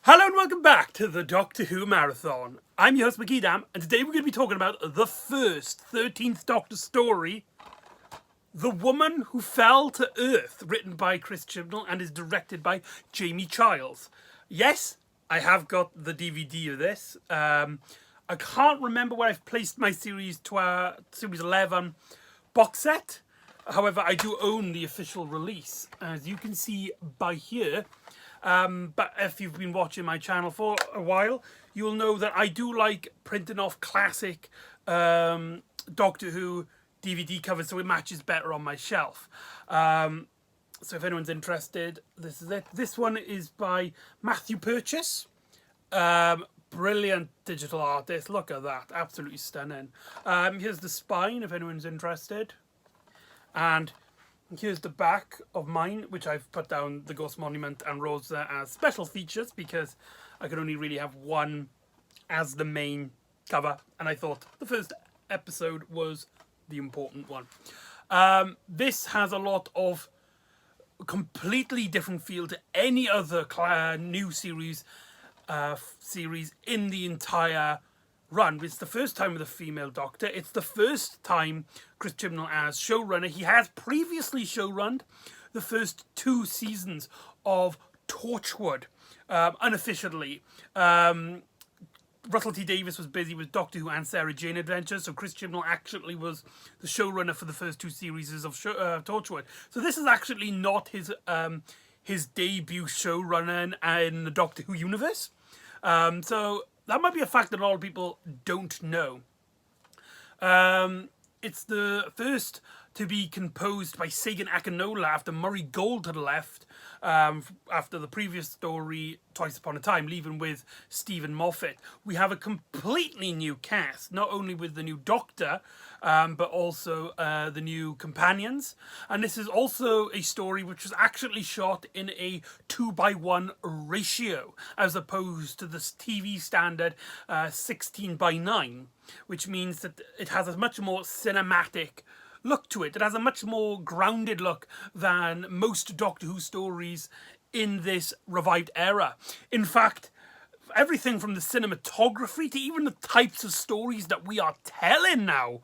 Hello and welcome back to the Doctor Who Marathon. I'm your host McEdam, and today we're going to be talking about the first 13th Doctor story, The Woman Who Fell to Earth, written by Chris Chibnall and is directed by Jamie Childs. Yes, I have got the DVD of this. I can't remember where I've placed my Series 11 box set. However, I do own the official release, as you can see by here. But if you've been watching my channel for a while, you'll know that I do like printing off classic Doctor Who DVD covers so it matches better on my shelf. So if anyone's interested, this is it. This one is by Matthew Purchase. Brilliant digital artist. Look at that. Absolutely stunning. Here's the spine if anyone's interested. And here's the back of mine, which I've put down the Ghost Monument and Rosa as special features because I could only really have one as the main cover, and I thought the first episode was the important one. This has a lot of completely different feel to any other new series in the entire run. It's the first time with a female Doctor. It's the first time Chris Chibnall as showrunner. He has previously showrunned the first 2 seasons of Torchwood, unofficially. Russell T Davies was busy with Doctor Who and Sarah Jane Adventures, so Chris Chibnall actually was the showrunner for the first 2 series of Torchwood. So this is actually not his debut showrunner in the Doctor Who universe. So that might be a fact that a lot of people don't know. It's the first to be composed by Sagan Akinola after Murray Gold had left after the previous story, Twice Upon a Time, leaving with Stephen Moffat. We have a completely new cast, not only with the new Doctor, but also the new companions. And this is also a story which was actually shot in a 2:1 ratio, as opposed to the TV standard 16:9, which means that it has a much more cinematic look to it. It has a much more grounded look than most Doctor Who stories in this revived era. In fact, everything from the cinematography to even the types of stories that we are telling now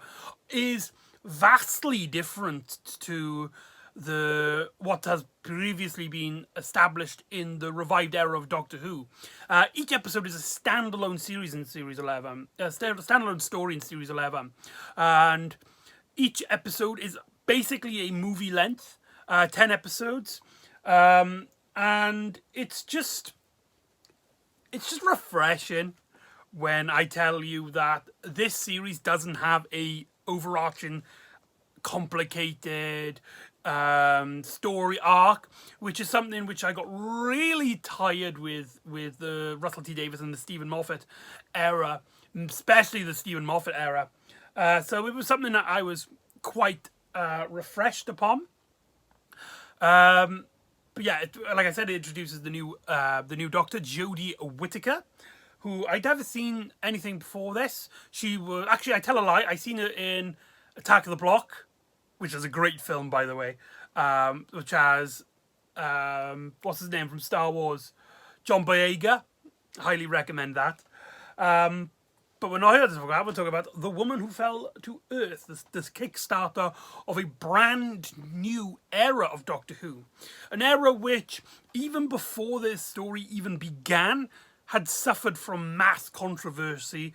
is vastly different to what has previously been established in the revived era of Doctor Who. Each episode is a standalone series in Series 11, a standalone story in Series 11, and each episode is basically a movie length, 10 episodes, and it's just refreshing when I tell you that this series doesn't have a overarching, complicated story arc, which is something which I got really tired with the Russell T Davies and the Stephen Moffat era, especially the Stephen Moffat era. So it was something that I was quite refreshed upon. But yeah, like I said, it introduces the new Doctor, Jodie Whittaker, who I'd never seen anything before this. She was actually, I tell a lie, I seen her in Attack of the Block, which is a great film, by the way, which has what's his name from Star Wars, John Boyega. Highly recommend that. But we're not here to talk about. We're talking about The Woman Who Fell to Earth, this Kickstarter of a brand new era of Doctor Who. An era which, even before this story even began, had suffered from mass controversy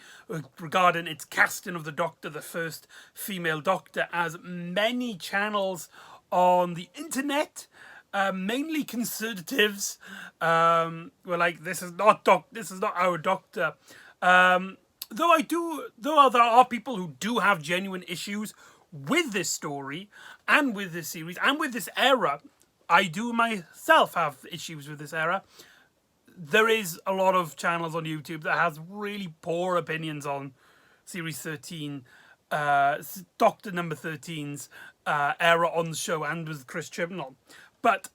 regarding its casting of the Doctor, the first female Doctor, as many channels on the internet, mainly conservatives, were like, this is not our Doctor. Though there are people who do have genuine issues with this story and with this series and with this era. I do myself have issues with this era. There is a lot of channels on YouTube that has really poor opinions on Series 13, Doctor number 13's era on the show and with Chris Chibnall. But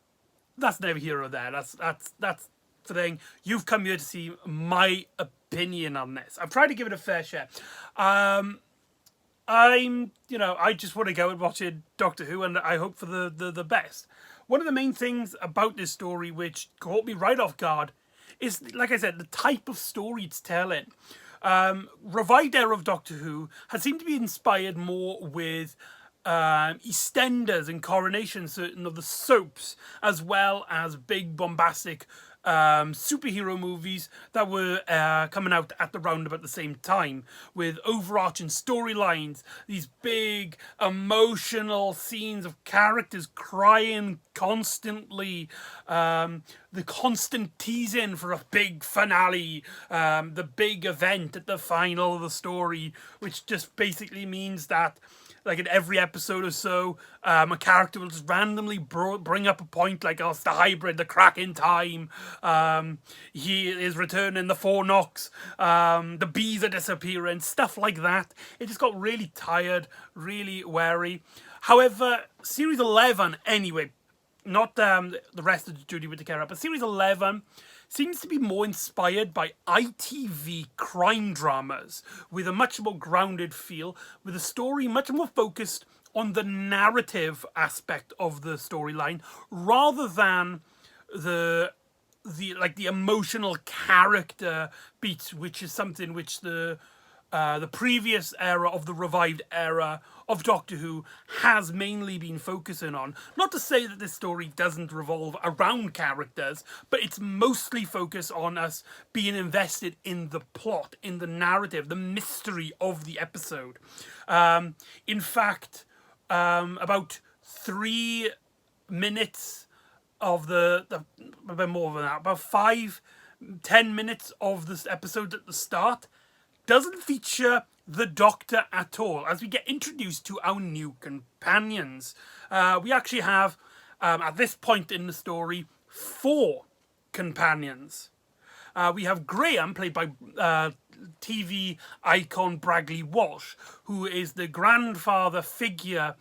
that's neither here or there. That's the thing. You've come here to see my opinion on this. I've tried to give it a fair share. I just want to go and watch Doctor Who, and I hope for the best. One of the main things about this story which caught me right off guard is, like I said, the type of story it's telling. Revived era of Doctor Who has seemed to be inspired more with EastEnders and Coronation, certain of the soaps, as well as big bombastic superhero movies that were coming out at the round about the same time, with overarching storylines, these big emotional scenes of characters crying constantly, the constant teasing for a big finale, the big event at the final of the story, which just basically means that, like, in every episode or so, a character will just randomly bring up a point like, oh, it's the hybrid, the crack in time, he is returning, the four knocks, the bees are disappearing, stuff like that. It just got really tired, really wary. However, Series 11, anyway, not the rest of the Judy Whittaker era, but Series 11 seems to be more inspired by ITV crime dramas, with a much more grounded feel, with a story much more focused on the narrative aspect of the storyline, rather than the emotional character beats, which is something which the previous era of the revived era of Doctor Who has mainly been focusing on. Not to say that this story doesn't revolve around characters, but it's mostly focused on us being invested in the plot, in the narrative, the mystery of the episode. In fact, about 3 minutes of a bit more than that, about 5-10 minutes of this episode at the start doesn't feature the Doctor at all, as we get introduced to our new companions. We actually have, at this point in the story, 4 companions. We have Graham, played by TV icon Bragley Walsh, who is the grandfather figure.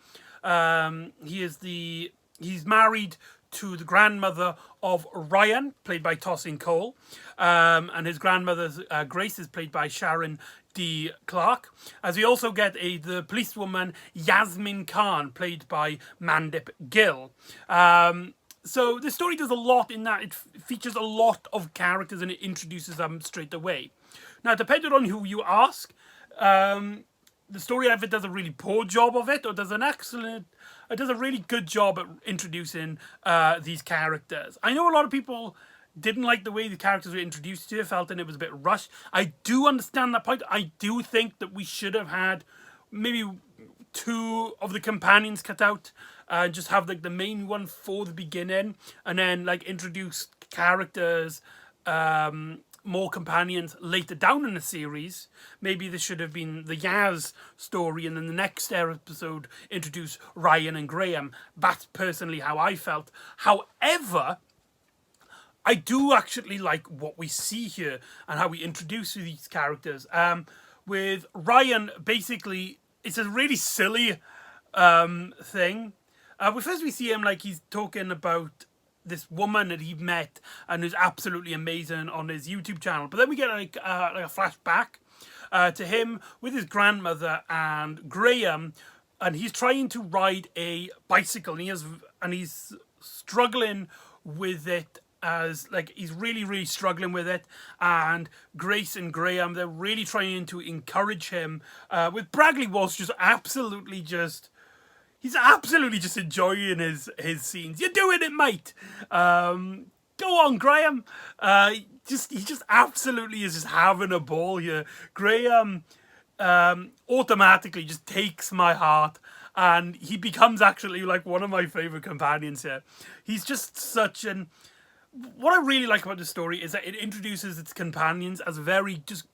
He's married to the grandmother of Ryan, played by Tosin Cole, and his grandmother Grace is played by Sharon D. Clark. As we also get the policewoman Yasmin Khan, played by Mandip Gill. So the story does a lot in that it features a lot of characters and it introduces them straight away. Now, depending on who you ask, the story either does a really poor job of it or does a really good job at introducing these characters. I know a lot of people didn't like the way the characters were introduced to, felt that it was a bit rushed. I do understand that point. I do think that we should have had maybe 2 of the companions cut out and just have like the main one for the beginning, and then like introduce characters, more companions later down in the series. Maybe this should have been the Yaz story, and then the next episode introduce Ryan and Graham. That's personally how I felt. However, I do actually like what we see here and how we introduce these characters. With Ryan, basically, it's a really silly thing. First we see him like he's talking about this woman that he met and who's absolutely amazing on his YouTube channel. But then we get like a flashback to him with his grandmother and Graham, and he's trying to ride a bicycle, and he's struggling with it. As like he's really struggling with it, and Grace and Graham, they're really trying to encourage him. With Bragley Walsh he's absolutely just enjoying his scenes. You're doing it, mate. Go on, Graham. He just absolutely is just having a ball here. Graham automatically just takes my heart, and he becomes actually like one of my favorite companions here. He's just such an... What I really like about the story is that it introduces its companions as very just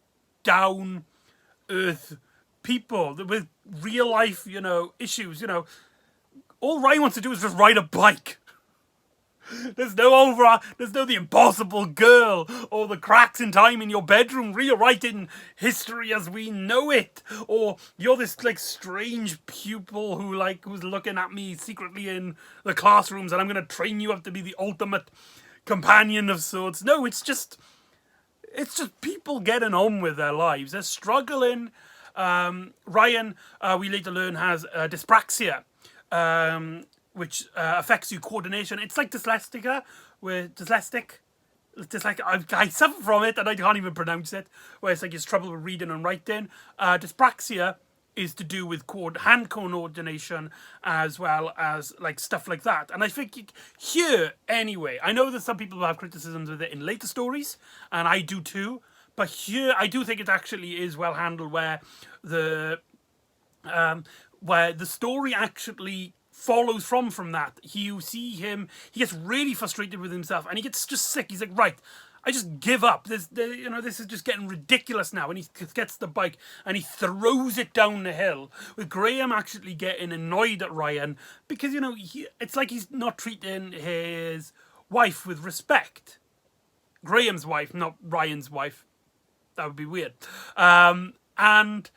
down-earth people with real life, issues. All Ryan wants to do is just ride a bike. There's no the impossible girl or the cracks in time in your bedroom rewriting history as we know it, or you're this like strange pupil who's looking at me secretly in the classrooms and I'm gonna train you up to be the ultimate companion of sorts. No, it's just people getting on with their lives. They're struggling. Ryan, we later learn, has dyspraxia, which affects your coordination. It's like dyslexic, just like I suffer from it and I can't even pronounce it. Where it's like it's trouble with reading and writing. Dyspraxia is to do with hand coordination as well as like stuff like that. And I think here anyway, I know that some people have criticisms with it in later stories, and I do too. But here, I do think it actually is well handled, where the story actually follows from that. You see him, he gets really frustrated with himself, and he gets just sick. He's like, right, I just give up. This is just getting ridiculous now. And he gets the bike and he throws it down the hill, with Graham actually getting annoyed at Ryan because it's like he's not treating his wife with respect. Graham's wife, not Ryan's wife. That would be weird. And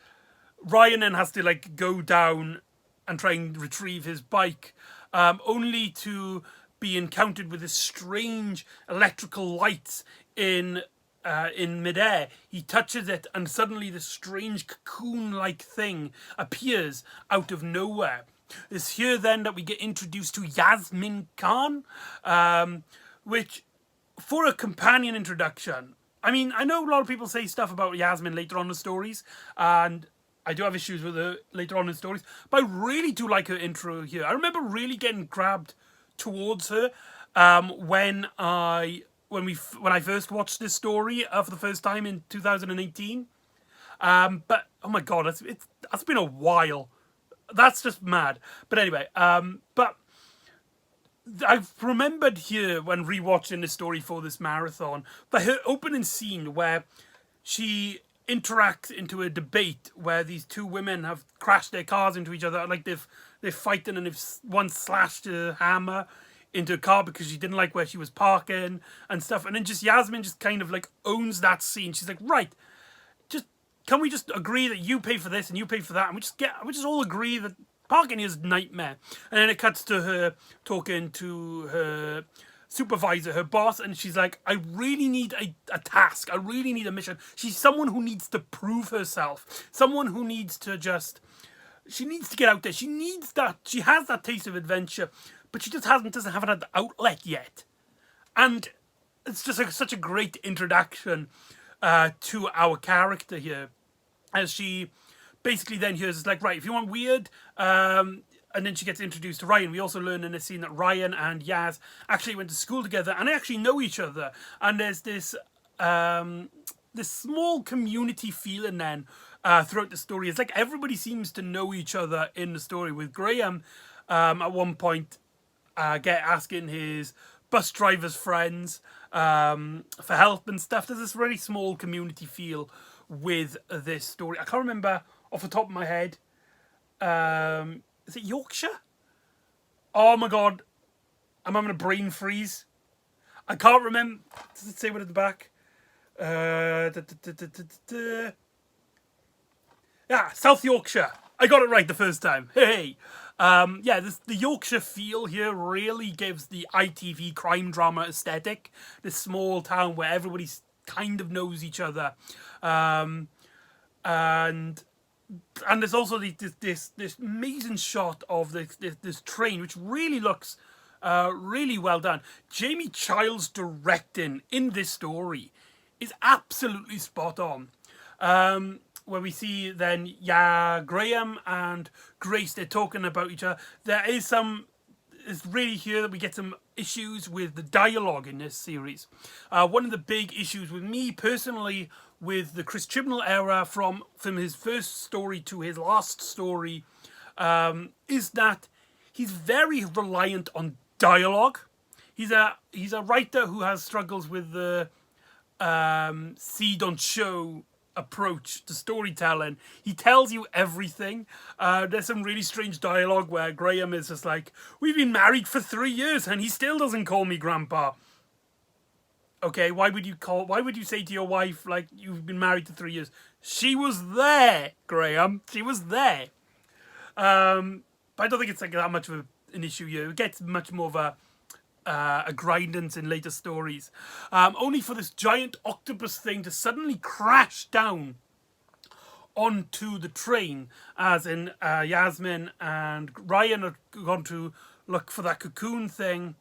Ryan then has to like go down and try and retrieve his bike, only to be encountered with this strange electrical lights in midair. He touches it, and suddenly this strange cocoon-like thing appears out of nowhere. It's here then that we get introduced to Yasmin Khan, which, for a companion introduction, I mean, I know a lot of people say stuff about Yasmin later on in the stories, and I do have issues with her later on in stories, but I really do like her intro here. I remember really getting grabbed towards her when I first watched this story for the first time in 2018. But oh my god, that's been a while. That's just mad. But anyway, but I've remembered here when rewatching this story for this marathon, but her opening scene where she interacts into a debate where these two women have crashed their cars into each other, like they're fighting, and one slashed a hammer into a car because she didn't like where she was parking and stuff, and then just Yasmin just kind of like owns that scene. She's like, right, can we just agree that you pay for this and you pay for that, and we just all agree that parking is a nightmare. And then it cuts to her talking to her supervisor, her boss, and she's like, I really need a task. I really need a mission. She's someone who needs to prove herself. Someone who needs to she needs to get out there. She has that taste of adventure, but she just doesn't have an outlet yet. And it's just such a great introduction to our character here, as she basically then hears, it's like, right, if you want weird, and then she gets introduced to Ryan. We also learn in this scene that Ryan and Yaz actually went to school together and they actually know each other. And there's this small community feeling then throughout the story. It's like everybody seems to know each other in the story, with Graham at one point asking his bus driver's friends for help and stuff. There's this really small community feel with this story. I can't remember off the top of my head. Is it Yorkshire? Oh my god. I'm having a brain freeze. I can't remember. Does it say what at the back? Yeah, South Yorkshire. I got it right the first time. Hey. The Yorkshire feel here really gives the ITV crime drama aesthetic. This small town where everybody kind of knows each other. And there's also this amazing shot of this train, which really looks really well done. Jamie Child's directing in this story is absolutely spot on. Where we see then, Graham and Grace, they're talking about each other. It's really here that we get some issues with the dialogue in this series. One of the big issues with me personally with the Chris Chibnall era, from his first story to his last story, is that he's very reliant on dialogue. He's a writer who has struggles with the see don't show approach to storytelling. He tells you everything. There's some really strange dialogue where Graham is just like, we've been married for 3 years and he still doesn't call me grandpa. Okay, why would you say to your wife, like, you've been married for 3 years? She was there, Graham. She was there. But I don't think it's like that much of an issue here. It gets much more of a grindance in later stories. Only for this giant octopus thing to suddenly crash down onto the train, as in Yasmin and Ryan are going to look for that cocoon thing.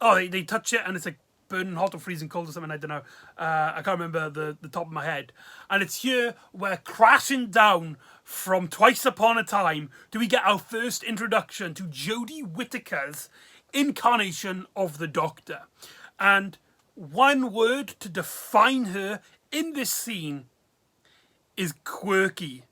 Oh, they touch it and it's like burning hot or freezing cold or something, I don't know. I can't remember the top of my head. And it's here where, crashing down from Twice Upon a Time, do we get our first introduction to Jodie Whittaker's incarnation of the Doctor. And one word to define her in this scene is quirky.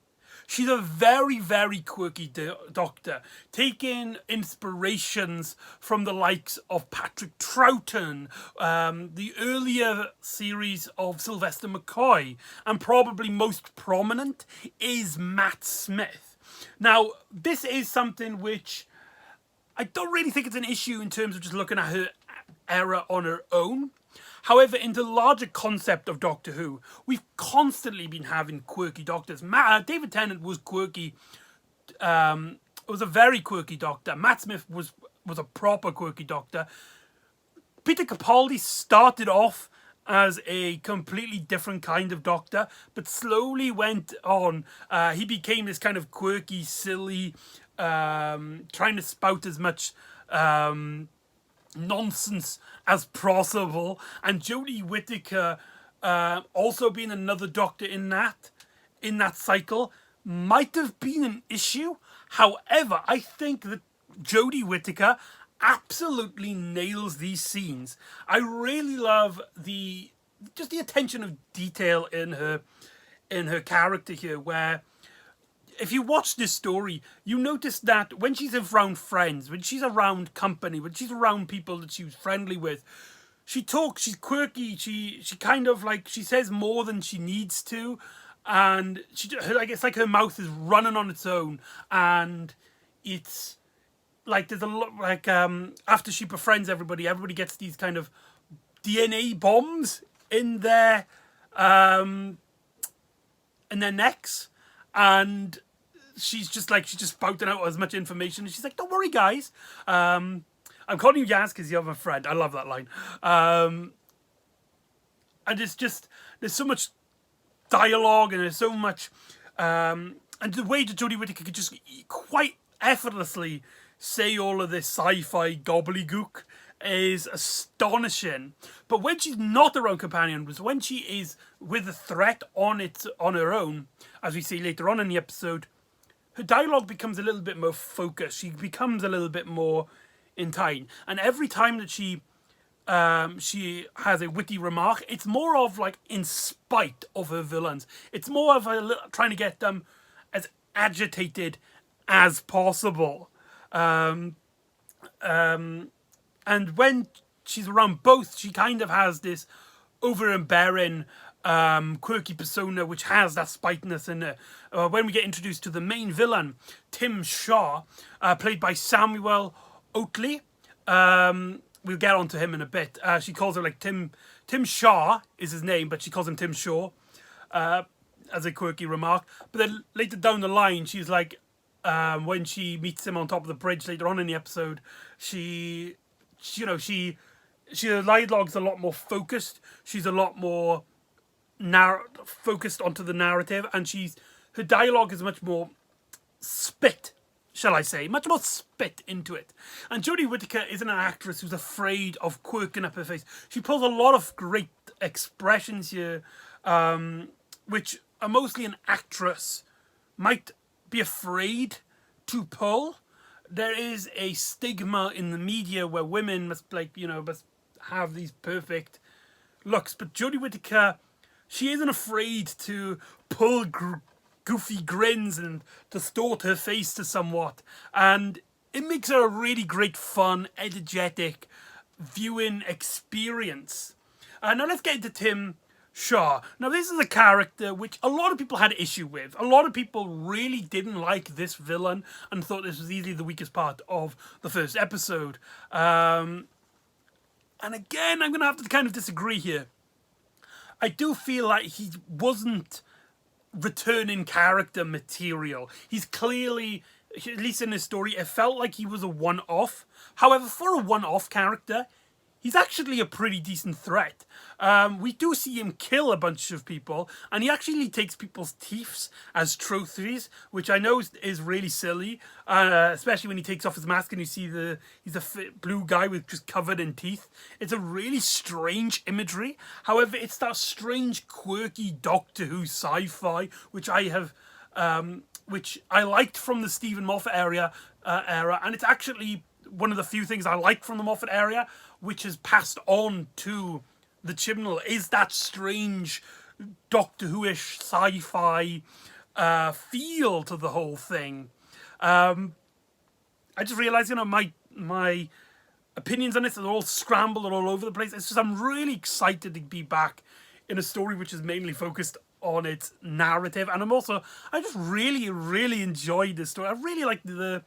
She's a very, very quirky Doctor, taking inspirations from the likes of Patrick Troughton, the earlier series of Sylvester McCoy, and probably most prominent is Matt Smith. Now, this is something which I don't really think it's an issue in terms of just looking at her era on her own. However, in the larger concept of Doctor Who, we've constantly been having quirky doctors. David Tennant was quirky, was a very quirky Doctor. Matt Smith was a proper quirky Doctor. Peter Capaldi started off as a completely different kind of Doctor, but slowly went on. He became this kind of quirky, silly, trying to spout as much nonsense as possible, and Jodie Whittaker also being another Doctor in that cycle might have been an issue. However, I think that Jodie Whittaker absolutely nails these scenes. I really love the attention of detail in her character here, where if you watch this story, you notice that when she's around friends, when she's around company, when she's around people that she's friendly with, she talks, she's quirky, she kind of like, she says more than she needs to, and it's like her mouth is running on its own, and it's like there's a lot, like after she befriends everybody gets these kind of DNA bombs in their necks, and she's just spouting out as much information. And she's like, "Don't worry, guys. I'm calling you Yaz because you're my friend." I love that line. And it's just, there's so much dialogue, and there's so much, and the way that Jodie Whittaker could just quite effortlessly say all of this sci-fi gobbledygook is astonishing. But when she's not around companions, when she is with a threat on her own, as we see later on in the episode, her dialogue becomes a little bit more focused. She becomes a little bit more in time. And every time that she has a witty remark, it's more of like in spite of her villains. It's more of trying to get them as agitated as possible. And when she's around both, she kind of has this overbearing, quirky persona which has that spiteness in it. When we get introduced to the main villain, Tim Shaw, played by Samuel Oatley, we'll get onto him in a bit. She calls her like Tim Shaw is his name, but she calls him Tim Shaw as a quirky remark. But then later down the line, she's like, when she meets him on top of the bridge later on in the episode, her dialogue's a lot more focused. She's a lot more focused onto the narrative, and her dialogue is much more spit, shall I say, much more spit into it. And Jodie Whittaker isn't an actress who's afraid of quirking up her face. She pulls a lot of great expressions here, which are mostly an actress might be afraid to pull. There is a stigma in the media where women must have these perfect looks, but Jodie Whittaker, she isn't afraid to pull goofy grins and distort her face to somewhat, and it makes her a really great, fun, energetic viewing experience. Now let's get into Tim Shaw. Now this is a character which a lot of people had issue with. A lot of people really didn't like this villain and thought this was easily the weakest part of the first episode. And again, I'm going to have to kind of disagree here. I do feel like he wasn't returning character material. He's clearly, at least in this story, it felt like he was a one-off. However, for a one-off character, he's actually a pretty decent threat. We do see him kill a bunch of people, and he actually takes people's teeth as trophies, which I know is really silly, especially when he takes off his mask and you see he's a blue guy with just covered in teeth. It's a really strange imagery. However, it's that strange, quirky Doctor Who sci-fi, which I liked from the Stephen Moffat era, and it's actually one of the few things I like from the Moffat area, which has passed on to the Chibnall, is that strange Doctor Who-ish sci-fi feel to the whole thing. I just realised, my opinions on this are all scrambled and all over the place. It's just I'm really excited to be back in a story which is mainly focused on its narrative, and I just really, really enjoyed this story. I really like the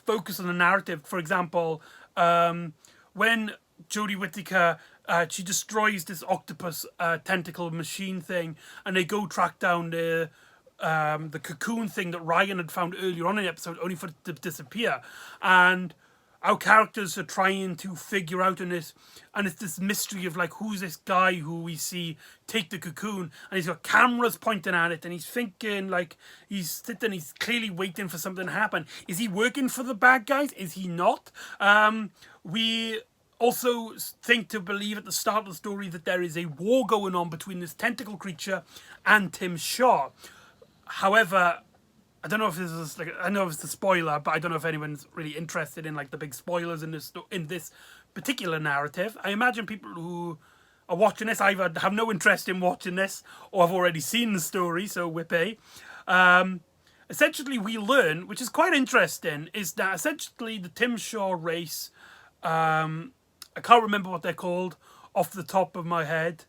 focus on the narrative. For example, when Jodie Whittaker she destroys this octopus tentacle machine thing, and they go track down the cocoon thing that Ryan had found earlier on in the episode, only for it to disappear. And our characters are trying to figure out in this, and it's this mystery of like, who's this guy who we see take the cocoon, and he's got cameras pointing at it, and he's thinking, like, he's sitting, he's clearly waiting for something to happen. Is he working for the bad guys? Is he not? We also think to believe at the start of the story that there is a war going on between this tentacle creature and Tim Shaw. However, I don't know if this is like, I know it's a spoiler, but I don't know if anyone's really interested in like the big spoilers in this particular narrative. I imagine people who are watching this either have no interest in watching this or have already seen the story, so whippy. Essentially, we learn, which is quite interesting, is that essentially the Tim Shaw race, I can't remember what they're called off the top of my head.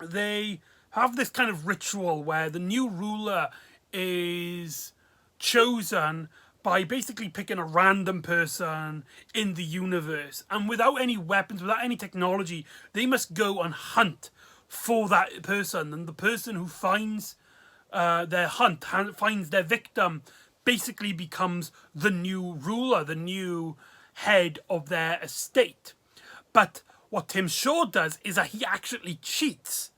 They have this kind of ritual where the new ruler is chosen by basically picking a random person in the universe, and without any weapons, without any technology, they must go and hunt for that person, and the person who finds finds their victim, basically becomes the new ruler, the new head of their estate. But what Tim Shaw does is that he actually cheats.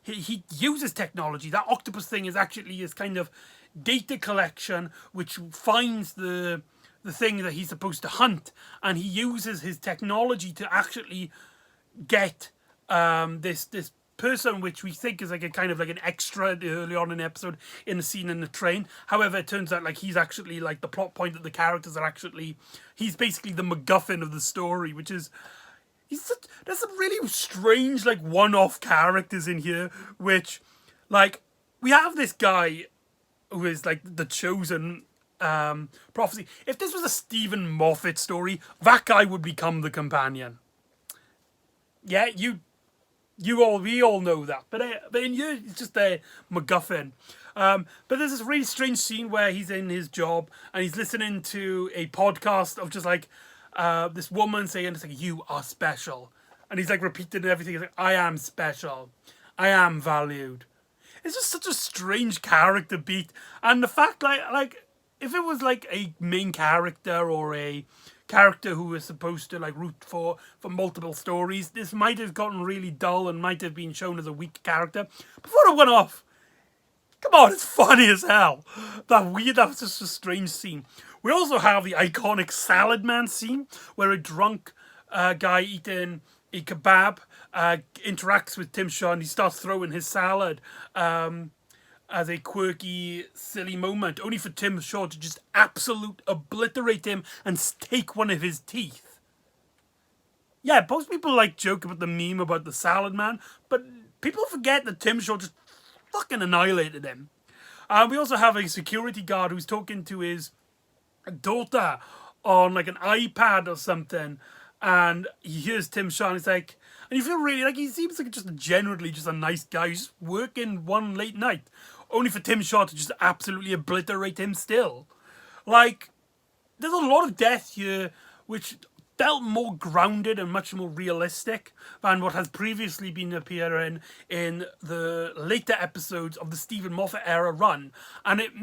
He uses technology. That octopus thing is actually his kind of data collection, which finds the thing that he's supposed to hunt, and he uses his technology to actually get this person, which we think is like a kind of like an extra early on in the episode in the scene in the train. However, it turns out like he's actually like the plot point that the characters are actually, he's basically the MacGuffin of the story, which is, there's some really strange like one-off characters in here, which like we have this guy who is like the chosen prophecy. If this was a Stephen Moffat story, that guy would become the companion. Yeah, we all know that, but in here it's just a MacGuffin. But there's this really strange scene where he's in his job and he's listening to a podcast of just like this woman saying, it's like, you are special, and he's like repeating everything. He's like, I am special, I am valued. It's just such a strange character beat, and the fact like if it was like a main character or a character who was supposed to like root for multiple stories, this might have gotten really dull and might have been shown as a weak character. Before it went off, come on, it's funny as hell. That was just a strange scene. We also have the iconic Salad Man scene, where a drunk guy eating a kebab interacts with Tim Shaw, and he starts throwing his salad as a quirky, silly moment, only for Tim Shaw to just absolute obliterate him and take one of his teeth. Yeah, most people like joke about the meme about the Salad Man, but people forget that Tim Shaw just fucking annihilated him. We also have a security guard who's talking to his daughter on like an iPad or something, and he hears Tim Shaw, and he's like, and you feel really like he seems like just generally just a nice guy who's just working one late night, only for Tim Shaw to just absolutely obliterate him still. Like, there's a lot of death here which felt more grounded and much more realistic than what has previously been appearing in the later episodes of the Stephen Moffat era run, and it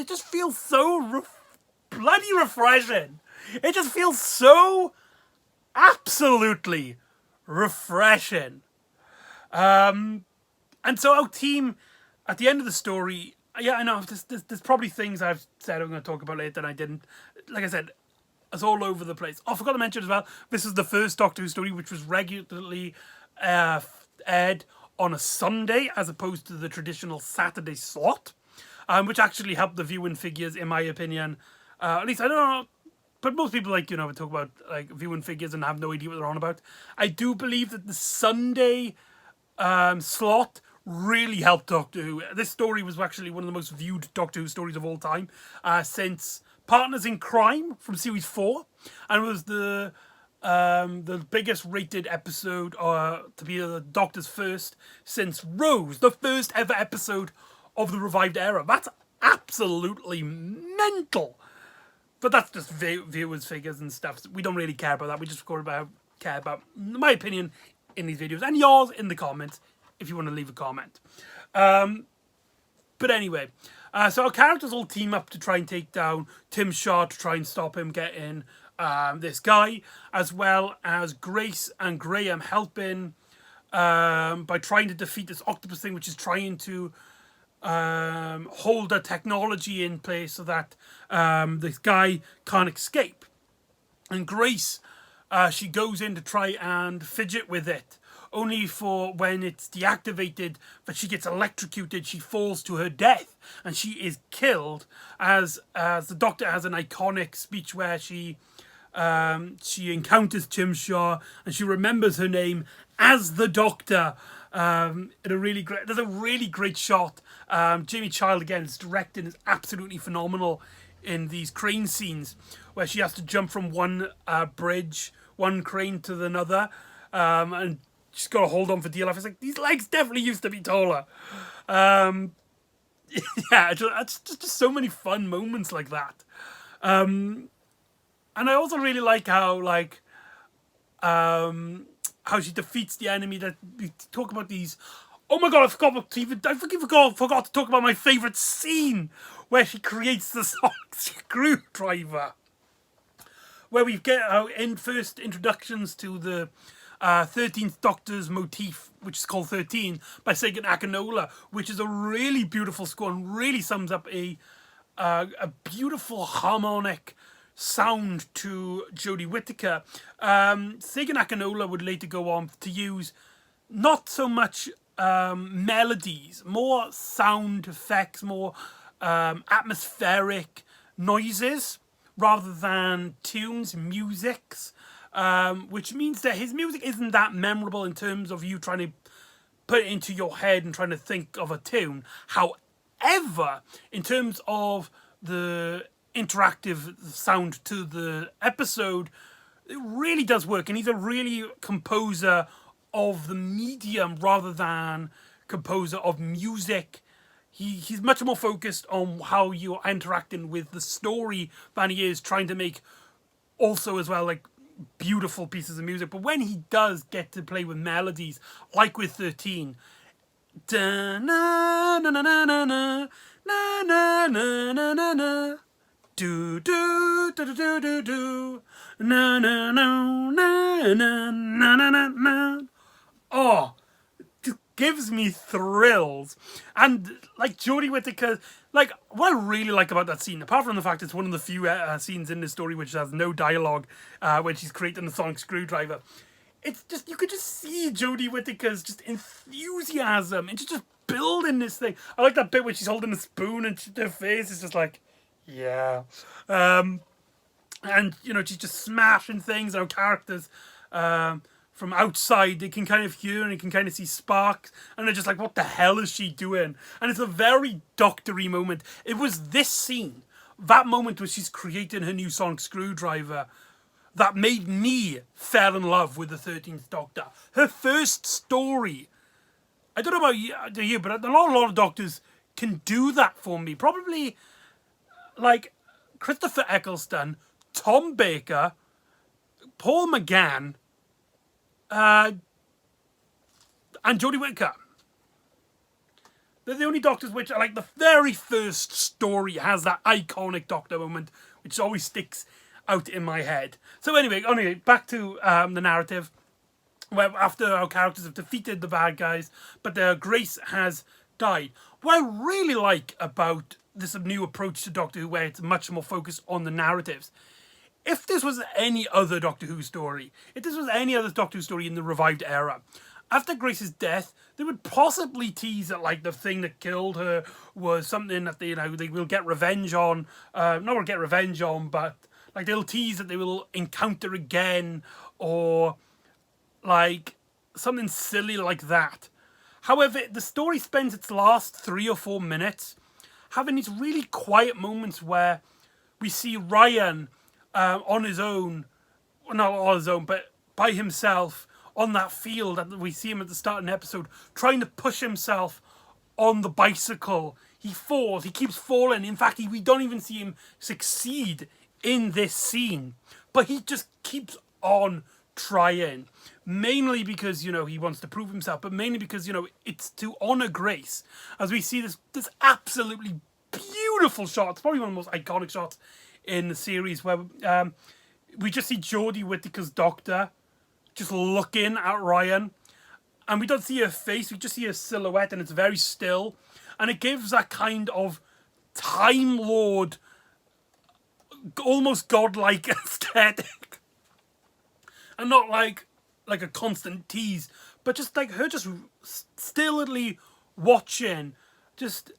just feels so bloody refreshing. It just feels so absolutely refreshing. And so our team, at the end of the story, yeah, I know, there's probably things I've said I'm going to talk about later that I didn't. Like I said, it's all over the place. Oh, I forgot to mention as well, this is the first Doctor Who story which was regularly aired on a Sunday as opposed to the traditional Saturday slot, which actually helped the viewing figures, in my opinion. At least, I don't know, but most people, like, talk about like viewing figures and have no idea what they're on about. I do believe that the Sunday slot really helped Doctor Who. This story was actually one of the most viewed Doctor Who stories of all time, since Partners in Crime from series 4, and it was the biggest rated episode to be the Doctor's first since Rose, the first ever episode of the revived era. That's absolutely mental. But that's just viewers' figures and stuff. We don't really care about that. We just care about my opinion in these videos, and yours in the comments if you want to leave a comment. But anyway, so our characters all team up to try and take down Tim Shaw, to try and stop him getting this guy, as well as Grace and Graham helping by trying to defeat this octopus thing, which is trying to hold a technology in place so that this guy can't escape. And Grace, she goes in to try and fidget with it, only for when it's deactivated that she gets electrocuted, she falls to her death, and she is killed, as the Doctor has an iconic speech where she encounters Tim Shaw and she remembers her name as the Doctor. There's a really great shot. Jamie Child, again, is directing, is absolutely phenomenal in these crane scenes where she has to jump from one bridge, one crane to another, and she's got to hold on for dear life. It's like, these legs definitely used to be taller. Yeah, it's just so many fun moments like that. And I also really like how she defeats the enemy. That we talk about these. Oh my god, I forgot to talk about my favourite scene where she creates the sonic screwdriver. Where we get our first introductions to the 13th Doctor's motif, which is called 13, by Sagan Akinola, which is a really beautiful score and really sums up a beautiful harmonic sound to Jodie Whittaker. Sagan Akinola would later go on to use not so much melodies, more sound effects, more atmospheric noises, rather than tunes, musics, which means that his music isn't that memorable in terms of you trying to put it into your head and trying to think of a tune. However, in terms of the interactive sound to the episode, it really does work, and he's a really composer of the medium rather than composer of music. He's much more focused on how you're interacting with the story than he is trying to make also as well like beautiful pieces of music. But when he does get to play with melodies, like with 13, da na na na na na na na na na na na, do do do do do do, na na na na na na na na. Oh, it gives me thrills. And like Jodie Whittaker, like what I really like about that scene, apart from the fact it's one of the few scenes in this story which has no dialogue, when she's creating the sonic screwdriver, it's just, you could just see Jodie Whittaker's just enthusiasm and she's just building this thing. I like that bit when she's holding a spoon and her face is just like, yeah. And you know, she's just smashing things. Our characters, from outside, they can kind of hear and they can kind of see sparks, and they're just like, what the hell is she doing? And it's a very doctory moment. It was this scene, that moment where she's creating her new sonic screwdriver, that made me fall in love with the 13th Doctor. Her first story. I don't know about you, but a lot of Doctors can do that for me. Probably like Christopher Eccleston, Tom Baker, Paul McGann, and Jodie Whittaker. They're the only Doctors which are like, the very first story has that iconic Doctor moment, which always sticks out in my head. So anyway, back to the narrative. Where after our characters have defeated the bad guys, but Grace has died. What I really like about this new approach to Doctor Who, where it's much more focused on the narratives. If this was any other Doctor Who story, if this was any other Doctor Who story in the revived era, after Grace's death, they would possibly tease that like the thing that killed her was something that they will get revenge on. Not will get revenge on, but like they'll tease that they will encounter again, or like something silly like that. However, the story spends its last 3 or 4 minutes having these really quiet moments where we see Ryan on his own, well, not on his own, but by himself on that field. And we see him at the start of an episode trying to push himself on the bicycle. He falls, he keeps falling. In fact, we don't even see him succeed in this scene, but he just keeps on trying, mainly because he wants to prove himself, but mainly because it's to honor Grace, as we see this absolutely beautiful shot. It's probably one of the most iconic shots in the series, where we just see Jodie Whittaker's Doctor just looking at Ryan, and we don't see her face, we just see her silhouette, and it's very still, and it gives that kind of Time Lord, almost godlike aesthetic. And not like a constant tease, but just like her just stillly watching, just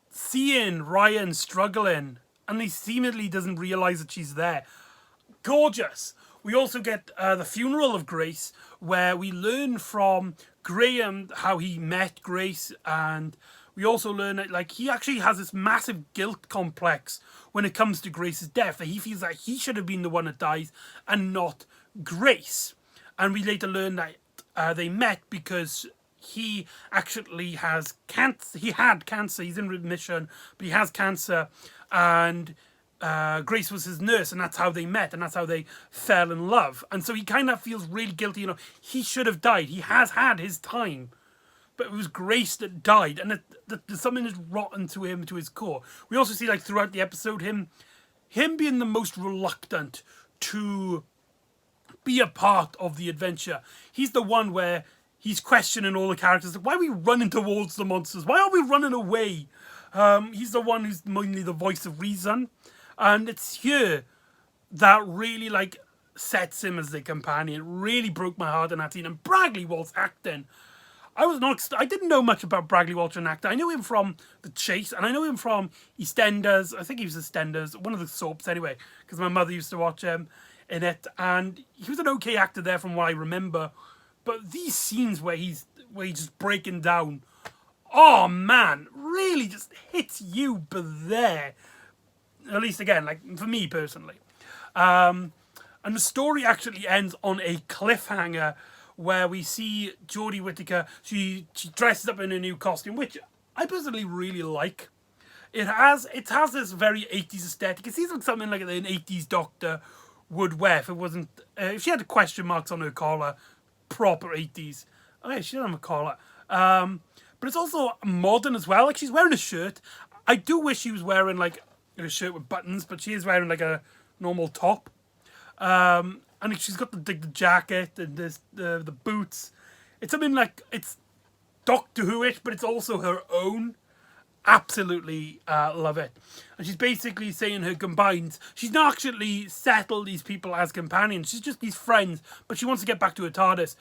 seeing Ryan struggling, and he seemingly doesn't realise that she's there. Gorgeous. We also get the funeral of Grace, where we learn from Graham how he met Grace, and we also learn that like he actually has this massive guilt complex when it comes to Grace's death, that he feels like he should have been the one that dies and not Grace. And we later learn that they met because he actually has cancer. He had cancer. He's in remission, but he has cancer, and Grace was his nurse, and that's how they met, and that's how they fell in love. And so he kind of feels really guilty. He should have died. He has had his time, but it was Grace that died, and there's something that's rotten to him, to his core. We also see, like, throughout the episode, him being the most reluctant to be a part of the adventure. He's the one where he's questioning all the characters. Like, why are we running towards the monsters? Why are we running away? He's the one who's mainly the voice of reason. And it's here that really, like, sets him as the companion. It really broke my heart in that scene. And Bradley Walsh acting. I didn't know much about Bradley Walsh, an actor. I knew him from The Chase, and I know him from EastEnders. I think he was EastEnders, one of the soaps anyway, because my mother used to watch him in it, and he was an okay actor there from what I remember. But these scenes where he's just breaking down, oh man, really just hits you there. At least again, like for me personally. And the story actually ends on a cliffhanger where we see Jodie Whittaker. She dresses up in a new costume, which I personally really like. It has this very 80s aesthetic. It seems like something like an 80s Doctor would wear if it wasn't if she had question marks on her collar, proper 80s. Okay, she doesn't have a collar, but it's also modern as well. Like, she's wearing a shirt. I do wish she was wearing like a shirt with buttons, but she is wearing like a normal top, and she's got the jacket and the boots. It's something like, it's Doctor Who-ish, but it's also her own. Absolutely love it. And she's basically saying her combines. She's not actually settled these people as companions. She's just these friends, but she wants to get back to her TARDIS,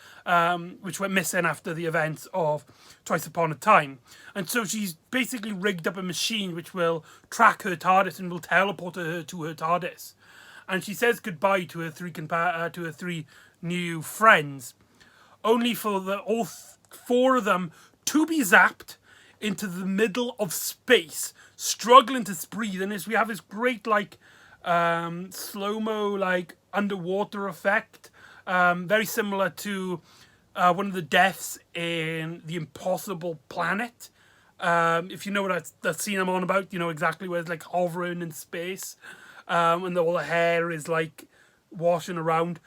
which went missing after the events of Twice Upon a Time. And so she's basically rigged up a machine which will track her TARDIS and will teleport her to her TARDIS. And she says goodbye to her three new friends, only for all four of them to be zapped into the middle of space, struggling to breathe. And we have this great, like, slow-mo, like, underwater effect, very similar to one of the deaths in The Impossible Planet. If you know what that scene I'm on about, you know exactly where it's like hovering in space, and all the hair is like washing around.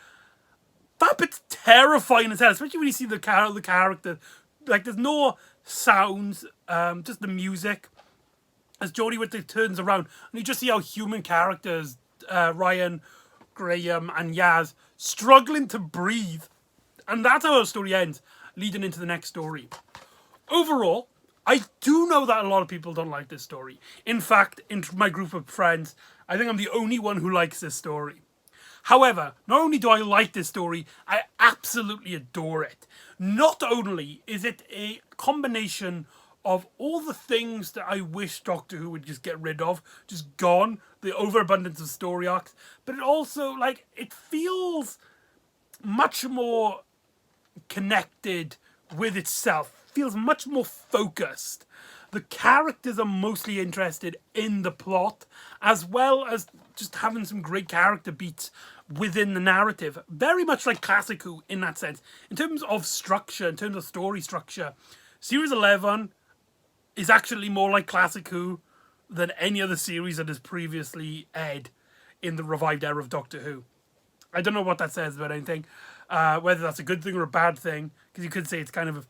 That bit's terrifying as hell, especially when you see the character. Like, there's no sounds, just the music as Jodie Whittaker turns around, and you just see how human characters Ryan Graham and Yaz struggling to breathe. And that's how our story ends, leading into the next story. Overall, I do know that a lot of people don't like this story. In fact, in my group of friends, I think I'm the only one who likes this story. However, not only do I like this story, I absolutely adore it. Not only is it a combination of all the things that I wish Doctor Who would just get rid of, just gone, the overabundance of story arcs, but it also, like, it feels much more connected with itself, feels much more focused. The characters are mostly interested in the plot, as well as just having some great character beats within the narrative. Very much like Classic Who in that sense. In terms of structure, in terms of story structure, Series 11 is actually more like Classic Who than any other series that has previously aired in the revived era of Doctor Who. I don't know what that says about anything, whether that's a good thing or a bad thing, because you could say it's kind of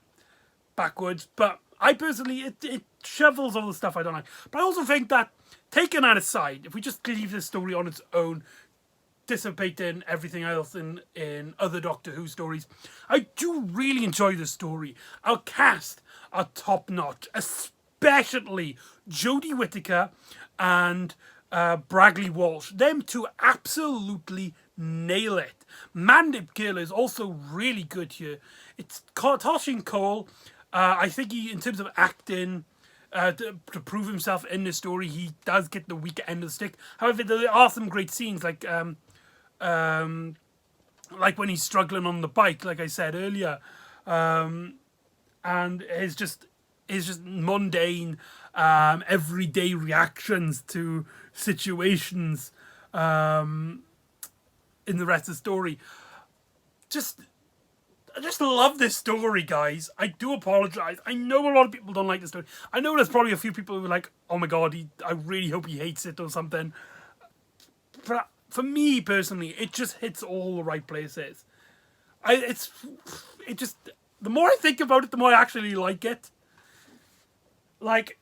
backwards, but I personally, it shovels all the stuff I don't like. But I also think that, taking that aside, if we just leave this story on its own, dissipating everything else in other Doctor Who stories, I do really enjoy this story. Our cast are top-notch, especially Jodie Whittaker and Bragley Walsh. Them two absolutely nail it. Mandip Gill is also really good here. It's Toshin Cole. I think he, in terms of acting, to prove himself in this story, he does get the weaker end of the stick. However, there are some great scenes, like when he's struggling on the bike, like I said earlier, and his just mundane, everyday reactions to situations in the rest of the story. I just love this story, guys. I do apologise. I know a lot of people don't like this story. I know there's probably a few people who are like, oh my god, I really hope he hates it or something. But for me, personally, it just hits all the right places. The more I think about it, the more I actually like it. Like,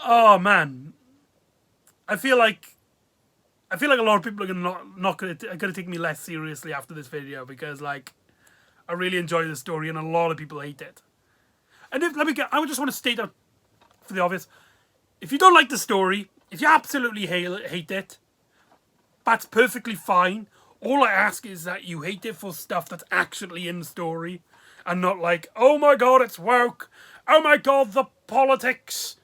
oh man. I feel like a lot of people are gonna take me less seriously after this video, because like I really enjoy the story and a lot of people hate it. And I would just want to state out for the obvious: if you don't like the story, if you absolutely hate it, that's perfectly fine. All I ask is that you hate it for stuff that's actually in the story, and not like, oh my god, it's woke. Oh my god, the politics.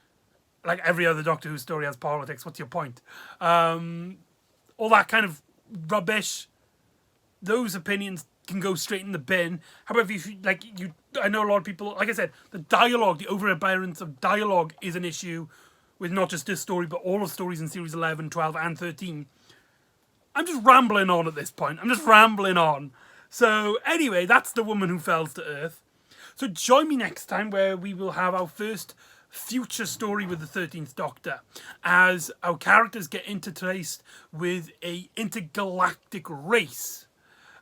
Like every other Doctor Who story has politics. What's your point? All that kind of rubbish, those opinions can go straight in the bin. However, if I know a lot of people, like I said, the dialogue, the overabundance of dialogue is an issue with not just this story, but all of stories in series 11, 12, and 13. I'm just rambling on at this point. I'm just rambling on. So anyway, that's The Woman Who Fell to Earth. So join me next time, where we will have our first future story with the 13th Doctor, as our characters get intertraced with a intergalactic race,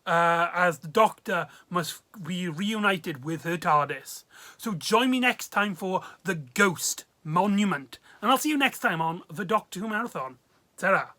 as the Doctor must be reunited with her TARDIS. So join me next time for The Ghost Monument, and I'll see you next time on the Doctor Who Marathon. Ta-ra!